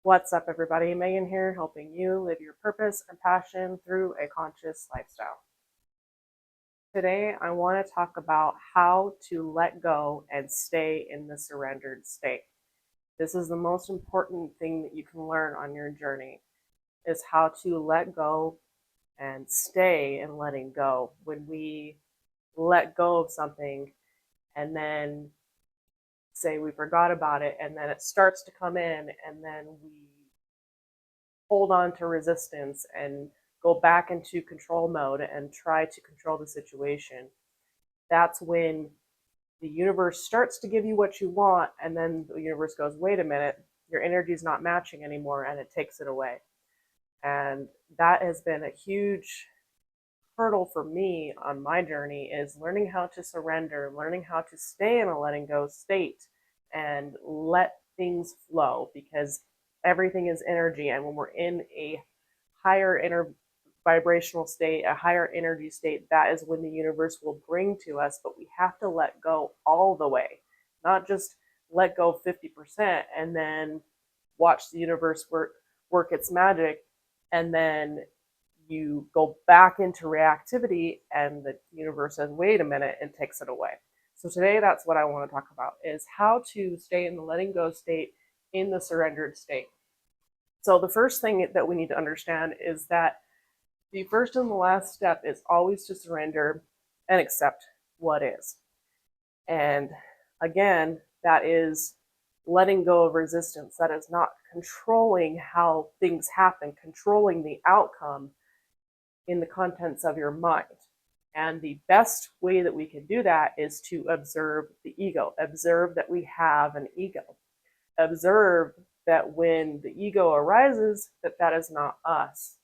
What's up, everybody? Megan here, helping you live your purpose and passion through a conscious lifestyle. Today, I want to talk about how to let go and stay in the surrendered state. This is the most important thing that you can learn on your journey, is how to let go and stay in letting go. When we let go of something and then say we forgot about it, and then it starts to come in, and then we hold on to resistance and go back into control mode and try to control the situation, that's when the universe starts to give you what you want, and then the universe goes, wait a minute, your energy is not matching anymore, and it takes it away. And that has been a huge hurdle for me on my journey, is learning how to surrender, learning how to stay in a letting go state and let things flow, because everything is energy. And when we're in a higher inner vibrational state, a higher energy state, that is when the universe will bring to us. But we have to let go all the way, not just let go 50% and then watch the universe work its magic, and then you go back into reactivity and the universe says, wait a minute, and takes it away. So today, that's what I want to talk about, is how to stay in the letting go state, in the surrendered state. So the first thing that we need to understand is that the first and the last step is always to surrender and accept what is. And again, that is letting go of resistance. That is not controlling how things happen, controlling the outcome in the contents of your mind. And the best way that we can do that is to observe the ego. Observe that we have an ego. Observe that when the ego arises, that is not us.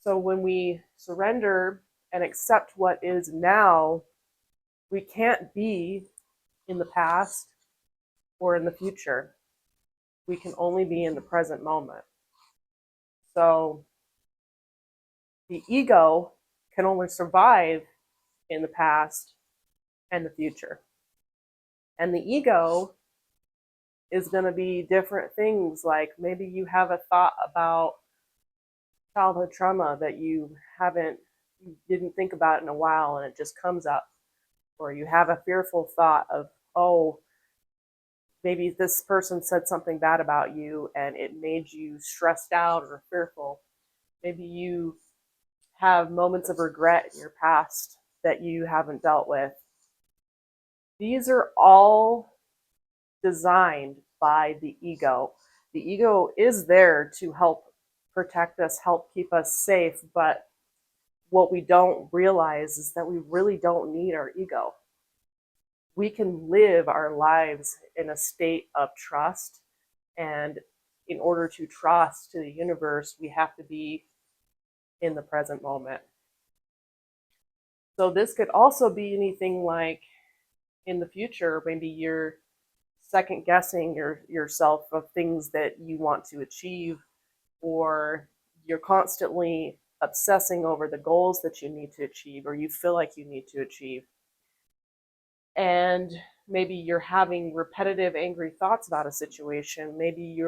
So when we surrender and accept what is now, we can't be in the past or in the future. We can only be in the present moment. So the ego can only survive in the past and the future. And the ego is going to be different things, like maybe you have a thought about childhood trauma that you didn't think about in a while, and it just comes up. Or you have a fearful thought of, oh, maybe this person said something bad about you and it made you stressed out or fearful. Maybe you have moments of regret in your past that you haven't dealt with. These are all designed by the ego. The ego is there to help protect us, help keep us safe, but what we don't realize is that we really don't need our ego. We can live our lives in a state of trust, and in order to trust to the universe, we have to be in the present moment. So this could also be anything like in the future, maybe you're second guessing yourself of things that you want to achieve, or you're constantly obsessing over the goals that you need to achieve or you feel like you need to achieve. And maybe you're having repetitive angry thoughts about a situation. Maybe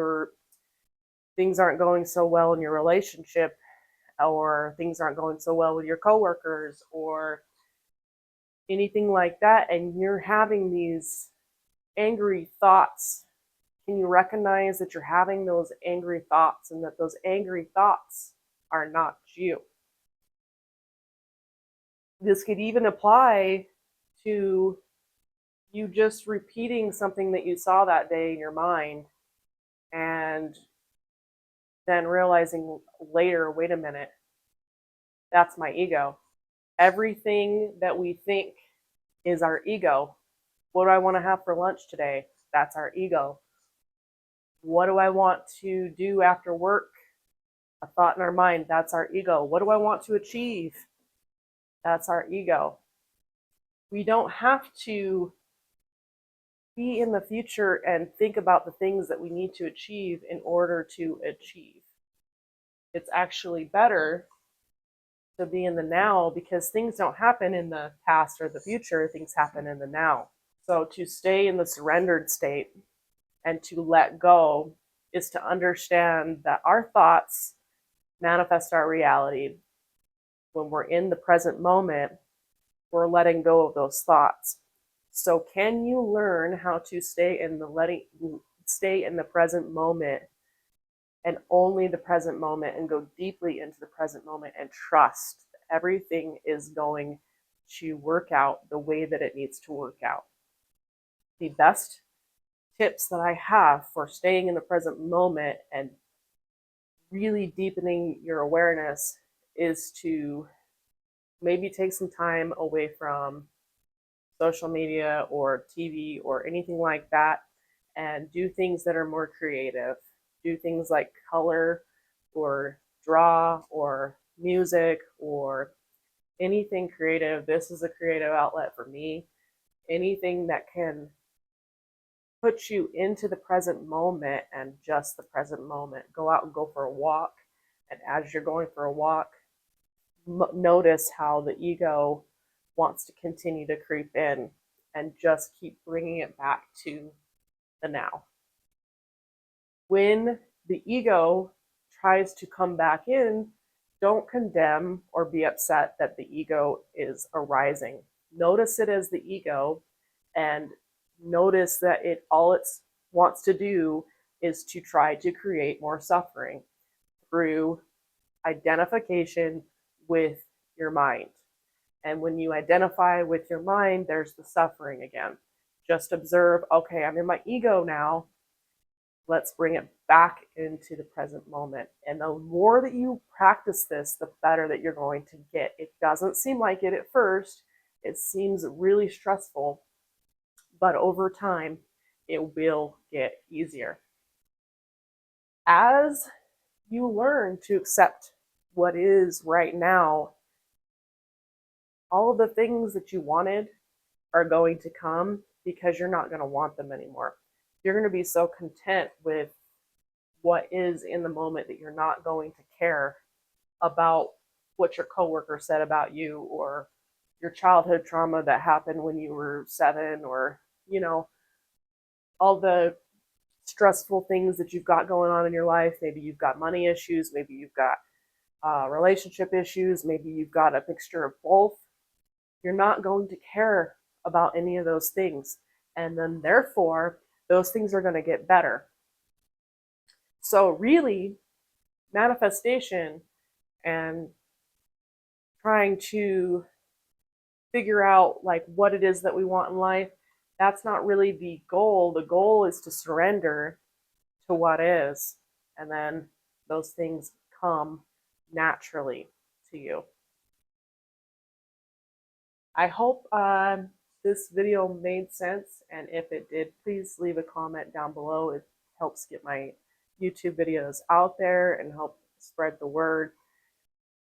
things aren't going so well in your relationship, or things aren't going so well with your coworkers, or anything like that, and you're having these angry thoughts. Can you recognize that you're having those angry thoughts, and that those angry thoughts are not you? This could even apply to you just repeating something that you saw that day in your mind, and then realizing later, wait a minute, that's my ego. Everything that we think is our ego. What do I want to have for lunch today? That's our ego. What do I want to do after work? A thought in our mind, that's our ego. What do I want to achieve? That's our ego. We don't have to be in the future and think about the things that we need to achieve in order to achieve. It's actually better to be in the now, because things don't happen in the past or the future, things happen in the now. So to stay in the surrendered state and to let go is to understand that our thoughts manifest our reality. When we're in the present moment, we're letting go of those thoughts. So can you learn how to stay in the present moment, and only the present moment, and go deeply into the present moment and trust that everything is going to work out the way that it needs to work out? The best tips that I have for staying in the present moment and really deepening your awareness is to maybe take some time away from social media or TV or anything like that, and do things that are more creative. Do things like color or draw or music or anything creative. This is a creative outlet for me. Anything that can put you into the present moment and just the present moment. Go out and go for a walk. And as you're going for a walk, notice how the ego wants to continue to creep in, and just keep bringing it back to the now. When the ego tries to come back in, don't condemn or be upset that the ego is arising. Notice it as the ego, and notice that it wants to do is to try to create more suffering through identification with your mind. And when you identify with your mind, there's the suffering again. Just observe, okay, I'm in my ego now. Let's bring it back into the present moment. And the more that you practice this, the better that you're going to get. It doesn't seem like it at first. It seems really stressful, but over time, it will get easier. As you learn to accept what is right now, all of the things that you wanted are going to come, because you're not going to want them anymore. You're going to be so content with what is in the moment that you're not going to care about what your coworker said about you, or your childhood trauma that happened when you were 7, or all the stressful things that you've got going on in your life. Maybe you've got money issues, maybe you've got relationship issues, maybe you've got a mixture of both. You're not going to care about any of those things. And then therefore, those things are going to get better. So really, manifestation and trying to figure out like what it is that we want in life, that's not really the goal. The goal is to surrender to what is, and then those things come naturally to you. I hope this video made sense, and if it did, please leave a comment down below. It helps get my YouTube videos out there and help spread the word.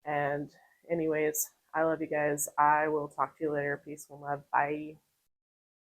And anyways, I love you guys. I will talk to you later. Peace and love. Bye.